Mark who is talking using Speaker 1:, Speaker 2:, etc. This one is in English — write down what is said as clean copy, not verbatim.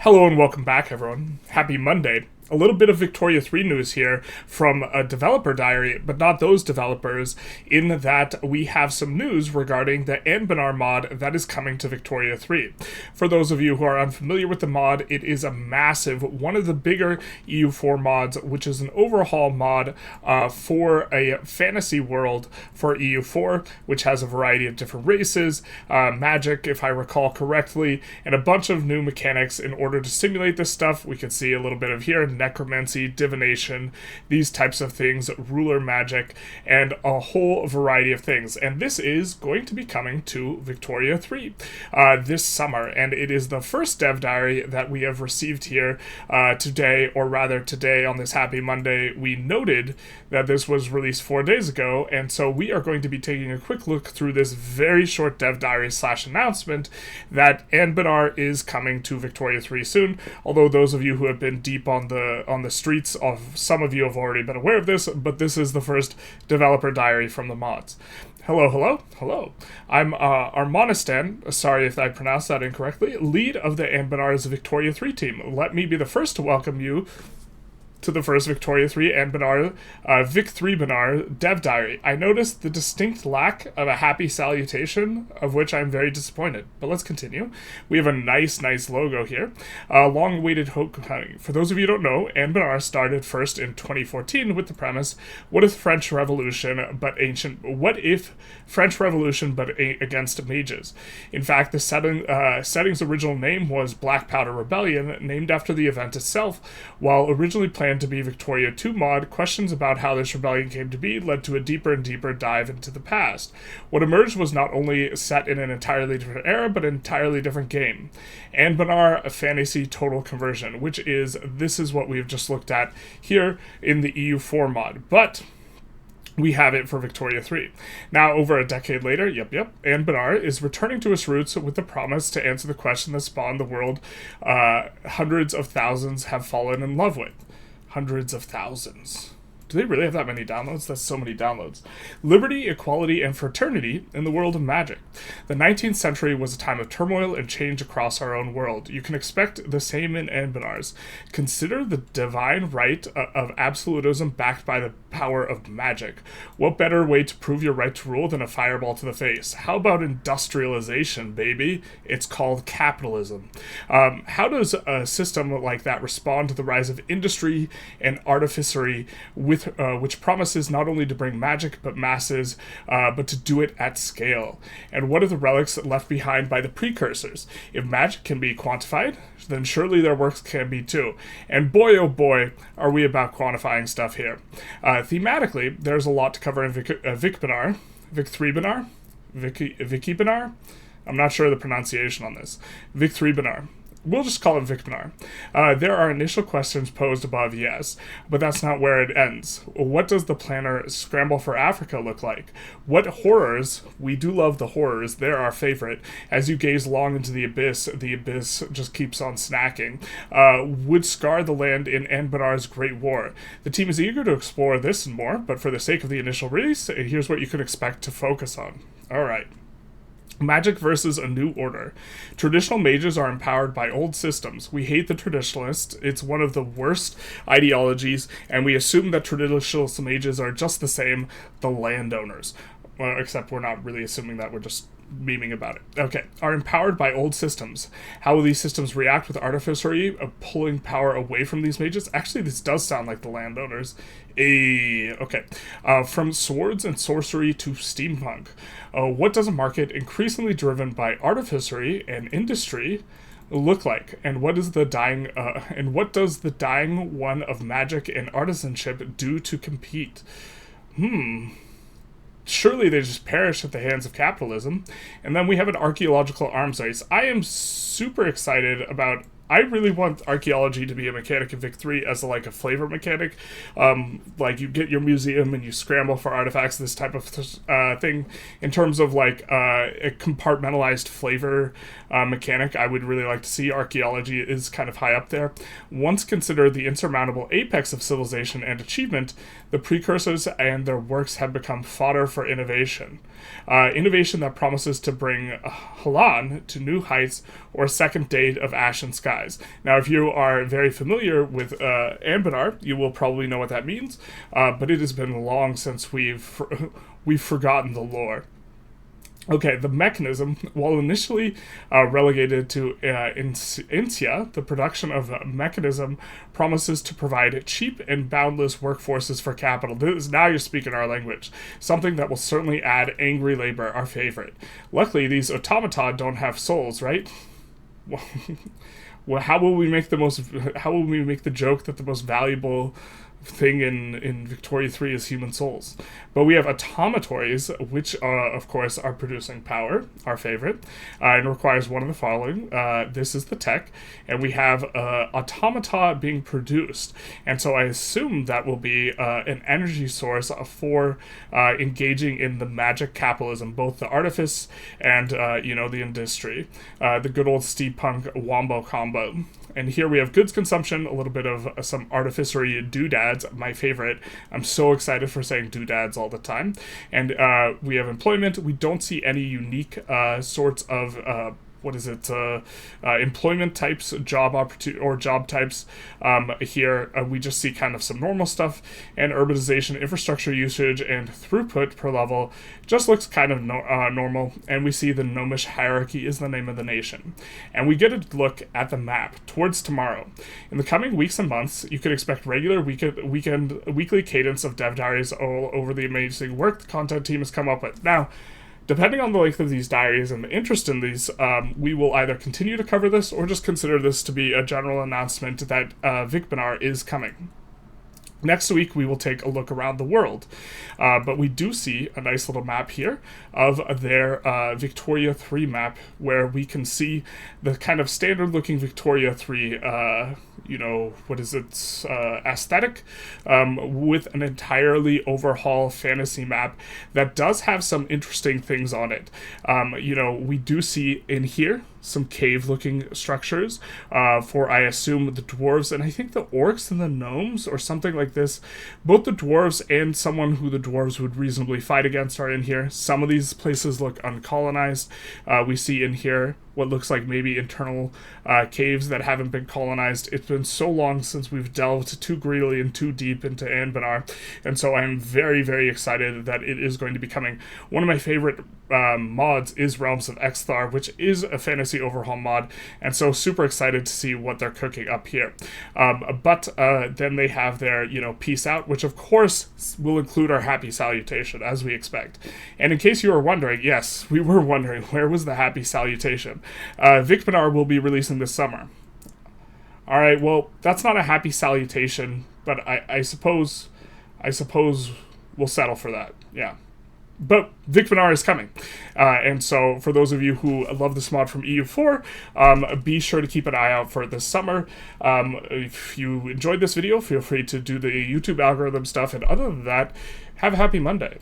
Speaker 1: Hello and welcome back, everyone. Happy Monday. A little bit of Victoria 3 news here from a developer diary, but not those developers, in that we have some news regarding the Anbennar mod that is coming to Victoria 3. For those of you who are unfamiliar with the mod, it is a massive, one of the bigger EU4 mods, which is an overhaul mod for a fantasy world for EU4, which has a variety of different races, magic, if I recall correctly, and a bunch of new mechanics in order to simulate this stuff. We can see a little bit of here, necromancy, divination, these types of things, ruler magic, and a whole variety of things. And this is going to be coming to Victoria 3 this summer, and it is the first dev diary that we have received here today, or rather today on this happy Monday. We noted that this was released 4 days ago, and so we are going to be taking a quick look through this very short dev diary / announcement that Anbennar is coming to Victoria 3 soon, although those of you who have been deep on the streets of some of you have already been aware of this, but this is the first developer diary from the mods. Hello. I'm Armonistan, sorry if I pronounced that incorrectly, lead of the Anbennar's Victoria 3 team. Let me be the first to welcome you to the first Victoria 3 Anbennar, Vic 3 Bennar dev diary. I noticed the distinct lack of a happy salutation, of which I'm very disappointed. But let's continue. We have a nice logo here. Long-awaited hope. For those of you who don't know, Anbennar started first in 2014 with the premise, what if French Revolution against mages? In fact, the setting's original name was Black Powder Rebellion, named after the event itself, while originally planned to be Victoria 2 mod. Questions about how this rebellion came to be led to a deeper and deeper dive into the past. What emerged was not only set in an entirely different era, but an entirely different game. Anbennar, a fantasy total conversion, this is what we've just looked at here in the EU4 mod. But we have it for Victoria 3. Now, over a decade later, Anbennar is returning to its roots with the promise to answer the question that spawned the world hundreds of thousands have fallen in love with. Hundreds of thousands. Do they really have that many downloads? That's so many downloads. Liberty, equality, and fraternity in the world of magic. The 19th century was a time of turmoil and change across our own world. You can expect the same in Anbennar's. Consider the divine right of absolutism backed by the power of magic. What better way to prove your right to rule than a fireball to the face? How about industrialization, baby? It's called capitalism. How does a system like that respond to the rise of industry and artificery which promises not only to bring magic but masses, but to do it at scale? And what are the relics left behind by the precursors? If magic can be quantified, then surely their works can be too. And boy, oh boy, are we about quantifying stuff here. Thematically, there's a lot to cover in Vic 3 Bennar, Vicky Bennar. I'm not sure of the pronunciation on this. Vic 3 Bennar. We'll just call it Vic Bennar. There are initial questions posed above, yes, but that's not where it ends. What does the planner Scramble for Africa look like? What horrors, we do love the horrors, they're our favorite, as you gaze long into the abyss just keeps on snacking, would scar the land in Anbennar's Great War. The team is eager to explore this and more, but for the sake of the initial release, here's what you can expect to focus on. Alright. Magic versus a new order. Traditional mages are empowered by old systems. We hate the traditionalists. It's one of the worst ideologies, and we assume that traditionalist mages are just the same, the landowners. Well, except we're not really assuming that, we're just memeing about it. Okay, are empowered by old systems. How will these systems react with artificery of pulling power away from these mages? Actually, this does sound like the landowners. Okay. From swords and sorcery to steampunk. What does a market increasingly driven by artificery and industry look like? And what does the dying one of magic and artisanship do to compete? Surely they just perish at the hands of capitalism. And then we have an archaeological arms race. I am super excited about... I really want archaeology to be a mechanic in Vic 3 as a flavor mechanic. Like you get your museum and you scramble for artifacts, this type of thing. In terms of a compartmentalized flavor mechanic, I would really like to see. Archaeology is kind of high up there. Once considered the insurmountable apex of civilization and achievement, the precursors and their works have become fodder for innovation. Innovation that promises to bring Halan to new heights or a second date of ashen skies. Now, if you are very familiar with Anbennar, you will probably know what that means, but it has been long since we've forgotten the lore. Okay, the mechanism, while initially relegated to Intelligentsia, the production of mechanism promises to provide cheap and boundless workforces for capital. Now you're speaking our language. Something that will certainly add angry labor, our favorite. Luckily, these automata don't have souls, right? Well, how will we make the joke that the most valuable thing in Victoria 3 is human souls? But we have automatories, which of course are producing power, our favorite, and requires one of the following. This is the tech, and we have automata being produced, and so I assume that will be an energy source for engaging in the magic capitalism, both the artifice and the industry, the good old steampunk wombo combo. And here we have goods consumption, a little bit of some artificery doodads, my favorite. I'm so excited for saying doodads all the time. And we have employment. We don't see any unique sorts of employment types, job opportunity or job types. Here we just see kind of some normal stuff, and urbanization, infrastructure usage, and throughput per level just looks kind of normal. And we see the gnomish hierarchy is the name of the nation. And we get a look at the map towards tomorrow. In the coming weeks and months, you can expect regular weekly cadence of dev diaries all over the amazing work the content team has come up with. Now, depending on the length of these diaries and the interest in these, we will either continue to cover this or just consider this to be a general announcement that Victbanar is coming. Next week, we will take a look around the world, but we do see a nice little map here of their Victoria 3 map, where we can see the kind of standard-looking Victoria 3, aesthetic, with an entirely overhaul fantasy map that does have some interesting things on it. We do see in here some cave-looking structures for, I assume, the dwarves, and I think the orcs and the gnomes, or something like this. Both the dwarves and someone who the dwarves would reasonably fight against are in here. Some of these places look uncolonized. We see in here what looks like maybe internal caves that haven't been colonized. It's been so long since we've delved too greedily and too deep into Anbennar, and so I'm very, very excited that it is going to be coming. One of my favorite mods is Realms of Exthar, which is a fantasy overhaul mod, and so super excited to see what they're cooking up here. But then they have their, peace out, which of course will include our happy salutation, as we expect. And in case you were wondering, yes, we were wondering, where was the happy salutation? Victbanar will be releasing this summer. All right, well, that's not a happy salutation, but I suppose we'll settle for that. Yeah. But Victbanar is coming. And so for those of you who love this mod from EU4, be sure to keep an eye out for it this summer. If you enjoyed this video, feel free to do the YouTube algorithm stuff. And other than that, have a happy Monday.